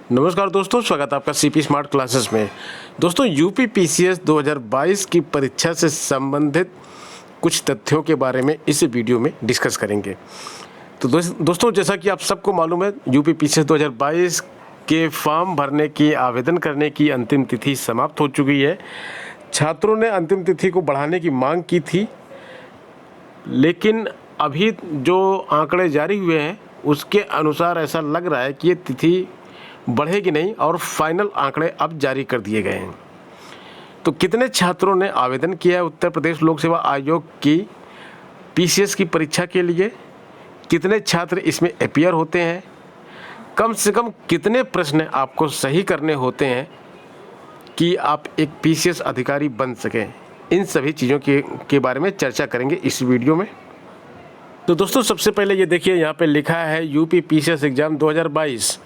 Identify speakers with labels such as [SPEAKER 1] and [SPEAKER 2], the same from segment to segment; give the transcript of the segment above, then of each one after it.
[SPEAKER 1] नमस्कार दोस्तों, स्वागत है आपका सीपी स्मार्ट क्लासेस में। दोस्तों, यूपी पीसीएस 2022 की परीक्षा से संबंधित कुछ तथ्यों के बारे में इस वीडियो में डिस्कस करेंगे। तो दोस्तों, जैसा कि आप सबको मालूम है, यूपी पीसीएस 2022 के फॉर्म भरने की आवेदन करने की अंतिम तिथि समाप्त हो चुकी है। छात्रों ने अंतिम तिथि को बढ़ाने की मांग की थी, लेकिन अभी जो आंकड़े जारी हुए हैं उसके अनुसार ऐसा लग रहा है कि ये तिथि बढ़ेगी नहीं और फाइनल आंकड़े अब जारी कर दिए गए हैं। तो कितने छात्रों ने आवेदन किया है उत्तर प्रदेश लोक सेवा आयोग की पीसीएस की परीक्षा के लिए, कितने छात्र इसमें अपीयर होते हैं, कम से कम कितने प्रश्न आपको सही करने होते हैं कि आप एक पीसीएस अधिकारी बन सकें, इन सभी चीज़ों के बारे में चर्चा करेंगे इस वीडियो में। तो दोस्तों, सबसे पहले ये देखिए, यहाँ पे लिखा है यूपी पीसीएस एग्ज़ाम 2022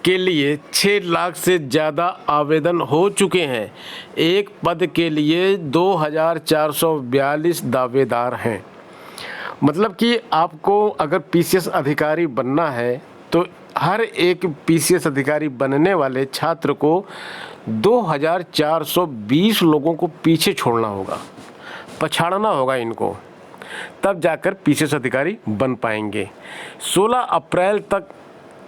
[SPEAKER 1] के लिए 6 लाख से ज़्यादा आवेदन हो चुके हैं। एक पद के लिए 2442 दावेदार हैं। मतलब कि आपको अगर पीसीएस अधिकारी बनना है तो हर एक पीसीएस अधिकारी बनने वाले छात्र को 2420 लोगों को पीछे छोड़ना होगा, पछाड़ना होगा इनको, तब जाकर पीसीएस अधिकारी बन पाएंगे। 16 अप्रैल तक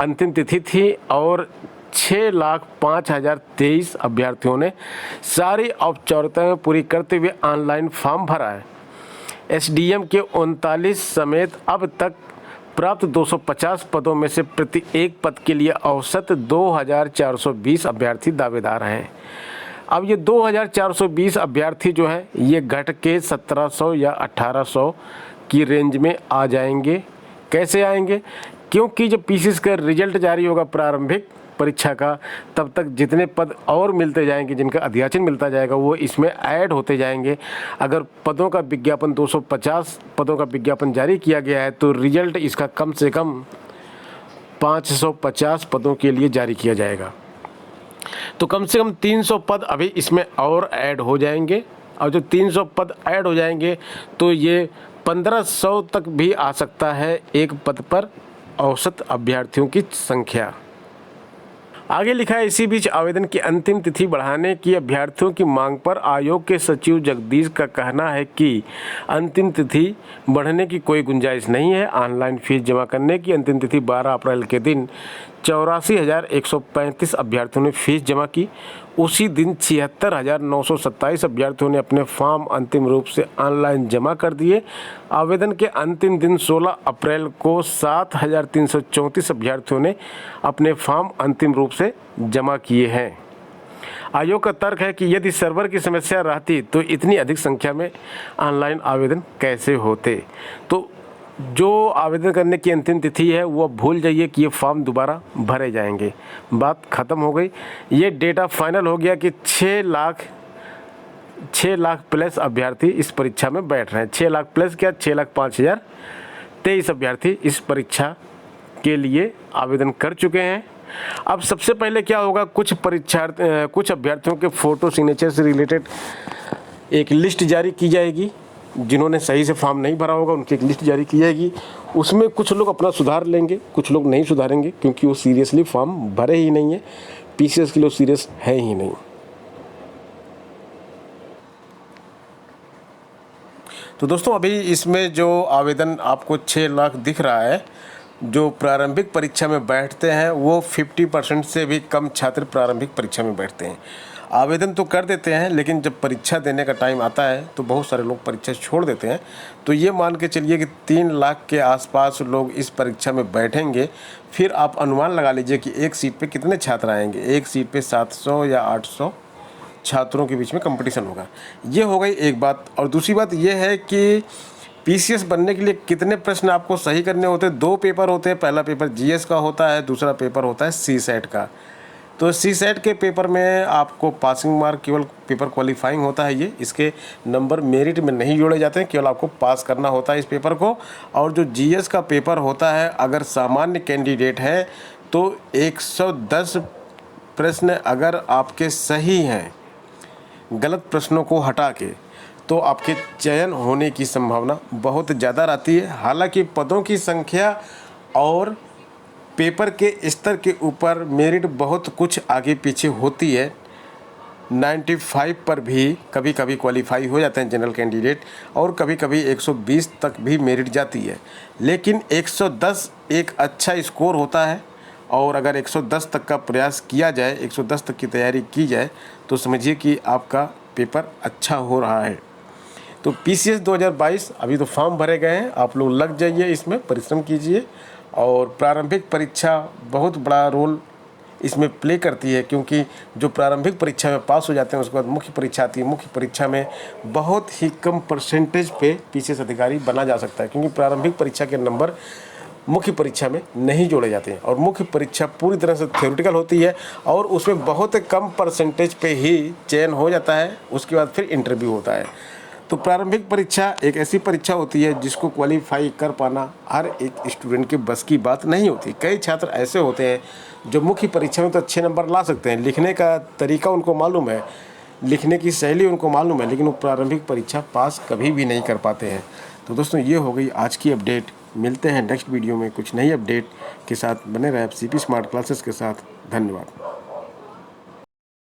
[SPEAKER 1] अंतिम तिथि थी और 6,05,023 अभ्यर्थियों ने सारी औपचारिकताएं पूरी करते हुए ऑनलाइन फॉर्म भरा है। एसडीएम के 39 समेत अब तक प्राप्त 250 पदों में से प्रति एक पद के लिए औसत 2,420 अभ्यर्थी दावेदार हैं। अब ये 2,420 अभ्यर्थी जो हैं ये घट के 1,700 या 1,800 की रेंज में आ जाएंगे। कैसे आएंगे? क्योंकि जब पीसीएस का रिजल्ट जारी होगा प्रारंभिक परीक्षा का, तब तक जितने पद और मिलते जाएंगे, जिनका अध्याचन मिलता जाएगा, वो इसमें ऐड होते जाएंगे। अगर पदों का विज्ञापन 250 पदों का विज्ञापन जारी किया गया है तो रिजल्ट इसका कम से कम 550 पदों के लिए जारी किया जाएगा। तो कम से कम 300 पद अभी इसमें और ऐड हो जाएंगे, और जो 300 पद ऐड हो जाएंगे तो ये 1500 तक भी आ सकता है एक पद पर औसत अभ्यर्थियों की संख्या। आगे लिखा है, इसी बीच आवेदन की अंतिम तिथि बढ़ाने की अभ्यर्थियों की मांग पर आयोग के सचिव जगदीश का कहना है कि अंतिम तिथि बढ़ने की कोई गुंजाइश नहीं है। ऑनलाइन फीस जमा करने की अंतिम तिथि 12 अप्रैल के दिन 84,135 अभ्यर्थियों ने फीस जमा की। उसी दिन 76,927 अभ्यर्थियों ने अपने फॉर्म अंतिम रूप से ऑनलाइन जमा कर दिए। आवेदन के अंतिम दिन 16 अप्रैल को 7,334 अभ्यर्थियों ने अपने फॉर्म अंतिम रूप से जमा किए हैं। आयोग का तर्क है कि यदि सर्वर की समस्या रहती तो इतनी अधिक संख्या में ऑनलाइन आवेदन कैसे होते। तो जो आवेदन करने की अंतिम तिथि है वो भूल जाइए कि ये फॉर्म दोबारा भरे जाएंगे, बात ख़त्म हो गई। ये डेटा फाइनल हो गया कि 6 लाख प्लस अभ्यर्थी इस परीक्षा में बैठ रहे हैं। 6 लाख प्लस क्या, 6,05,023 अभ्यर्थी इस परीक्षा के लिए आवेदन कर चुके हैं। अब सबसे पहले क्या होगा, कुछ अभ्यर्थियों के फ़ोटो सिग्नेचर से रिलेटेड एक लिस्ट जारी की जाएगी। जिन्होंने सही से फॉर्म नहीं भरा होगा उनकी एक लिस्ट जारी की जाएगी। उसमें कुछ लोग अपना सुधार लेंगे, कुछ लोग नहीं सुधारेंगे, क्योंकि वो सीरियसली फॉर्म भरे ही नहीं है, पीसीएस के लिए सीरियस है ही नहीं। तो दोस्तों, अभी इसमें जो आवेदन आपको 6 लाख दिख रहा है, जो प्रारंभिक परीक्षा में बैठते हैं वो 50% से भी कम छात्र प्रारंभिक परीक्षा में बैठते हैं। आवेदन तो कर देते हैं, लेकिन जब परीक्षा देने का टाइम आता है तो बहुत सारे लोग परीक्षा छोड़ देते हैं। तो ये मान के चलिए कि 3 लाख के आसपास लोग इस परीक्षा में बैठेंगे। फिर आप अनुमान लगा लीजिए कि एक सीट पे कितने छात्र आएंगे। एक सीट पे 700 या 800 छात्रों के बीच में कंपटीशन होगा। ये हो गई एक बात। और दूसरी बात ये है कि पीसीएस बनने के लिए कितने प्रश्न आपको सही करने होते हैं। 2 पेपर होते हैं, पहला पेपर जीएस का होता है, दूसरा पेपर होता है सीसेट का। तो सीसेट के पेपर में आपको पासिंग मार्क, केवल पेपर क्वालिफाइंग होता है ये, इसके नंबर मेरिट में नहीं जोड़े जाते हैं, केवल आपको पास करना होता है इस पेपर को। और जो जीएस का पेपर होता है, अगर सामान्य कैंडिडेट है तो 110 प्रश्न अगर आपके सही हैं, गलत प्रश्नों को हटा के, तो आपके चयन होने की संभावना बहुत ज़्यादा रहती है। हालांकि पदों की संख्या और पेपर के स्तर के ऊपर मेरिट बहुत कुछ आगे पीछे होती है। 95 पर भी कभी कभी क्वालिफाई हो जाते हैं जनरल कैंडिडेट, और कभी कभी 120 तक भी मेरिट जाती है। लेकिन 110 एक अच्छा स्कोर होता है, और अगर 110 तक का प्रयास किया जाए, 110 तक की तैयारी की जाए, तो समझिए कि आपका पेपर अच्छा हो रहा है। तो PCS 2022 अभी तो फॉर्म भरे गए हैं, आप लोग लग जाइए, इसमें परिश्रम कीजिए। और प्रारंभिक परीक्षा बहुत बड़ा रोल इसमें प्ले करती है, क्योंकि जो प्रारंभिक परीक्षा में पास हो जाते हैं उसके बाद मुख्य परीक्षा आती है। मुख्य परीक्षा में बहुत ही कम परसेंटेज पे PCS अधिकारी बना जा सकता है, क्योंकि प्रारंभिक परीक्षा के नंबर मुख्य परीक्षा में नहीं जोड़े जाते हैं। और मुख्य परीक्षा पूरी तरह से थ्योरेटिकल होती है, और उसमें बहुत कम परसेंटेज पे ही चयन हो जाता है, उसके बाद फिर इंटरव्यू होता है। तो प्रारंभिक परीक्षा एक ऐसी परीक्षा होती है जिसको क्वालिफाई कर पाना हर एक स्टूडेंट के बस की बात नहीं होती। कई छात्र ऐसे होते हैं जो मुख्य परीक्षा में तो अच्छे नंबर ला सकते हैं, लिखने का तरीका उनको मालूम है, लिखने की शैली उनको मालूम है, लेकिन वो प्रारंभिक परीक्षा पास कभी भी नहीं कर पाते हैं। तो दोस्तों, ये हो गई आज की अपडेट। मिलते हैं नेक्स्ट वीडियो में कुछ नई अपडेट के साथ। बने रहे आप CP स्मार्ट क्लासेस के साथ। धन्यवाद।